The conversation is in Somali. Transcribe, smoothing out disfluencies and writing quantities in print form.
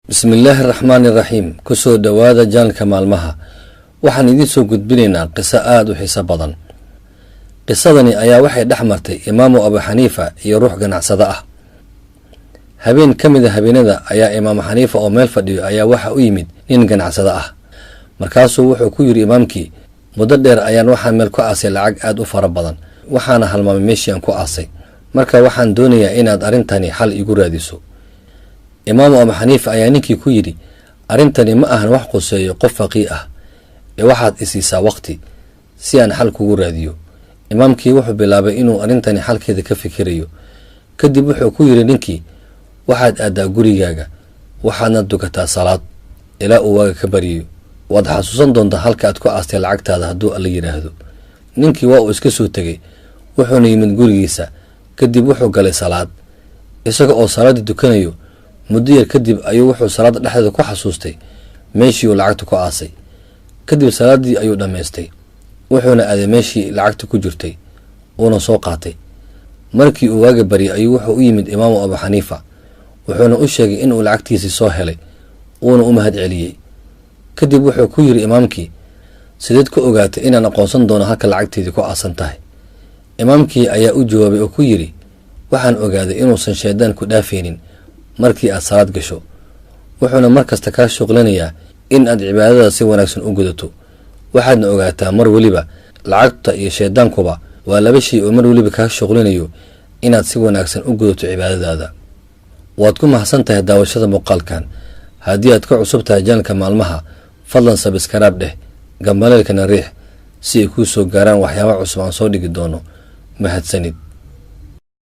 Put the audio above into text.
bismillaahi raxmaani raxiim kusoo dhowaada jaanka maalmaha waxaan idiin soo gudbinaynaa qiso aad u xiiso badan. qisadani ayaa waxay dhex martay imaamu abu xaniifa iyo ruux ganacsada ah. habeen ka mid a habeenada ayaa imaamu xaniifa oo meel fadhiyo ayaa waxa u yimid nin ganacsada ah. markaasuu wuxuu ku yidhi imaamkii, muddo dheer ayaan waxaan meel ku aasay lacag aad u fara badan, waxaana halmaamay meeshii aan ku aasay, marka waxaan doonayaa inaad arrintani xal igu raadiso. imaamu abu xaniifa ayaa ninkii ku yidhi, arrintani ma ahan wax quseeyo qof faqii ah ee waxaad isiisaa waqti si aan xal kugu raadiyo. imaamkii wuxuu bilaabay inuu arrintani xalkeeda ka fikirayo. kadib wuxuu ku yidhi ninkii, waxaad aadaa gurigaaga, waxaadna dukataa salaad ilaa uu waaga ka baryayo, waad xasuusan doontaa halka aad ku aastay lacagtaada hadduu alla yidhaahdo. ninkii waa uu iska soo tegey, wuxuuna yimid gurigiisa. kadib wuxuu galay salaad. isaga oo salaaddii dukanayo, muddo yar kadib ayuu wuxuu salaadda dhexdeeda ku xasuustay meeshii uu lacagta ku aasay. kadib salaaddii ayuu dhammaystay, wuxuuna aaday meeshii lacagta ku jirtay, uuna soo qaatay. markii uu waaga baryay ayuu wuxuu u yimid imaamu abu xaniifa, wuxuuna u sheegay inuu lacagtiisii soo helay, uuna u mahad celiyey. kadib wuxuu ku yidhi imaamkii, sideed ku ogaatay inaan aqoonsan doono halka lacagteedii ku aasan tahay? imaamkii ayaa u jawaabay oo ku yidhi, waxaan ogaaday inuusan shaydaan ku dhaafaynin markii aad salaad gasho, wuxuuna mar kasta kaa shuqlinayaa in aad cibaadada si wanaagsan u gudato. waxaadna ogaataa mar weliba lacagta iyo shaydaankuba waa laba shay oo mar weliba kaa shuqlinayo inaad si wanaagsan u gudato cibaadadaada. waad ku mahadsan tahay daawashada muuqaalkan. haddii aad ka cusub tahay jaanka maalmaha, fadlan sabskaraab dheh, gambaleelkana riix si ay kuu soo gaaraan waxyaaba cusub aan soo dhigi doono. mahadsanid.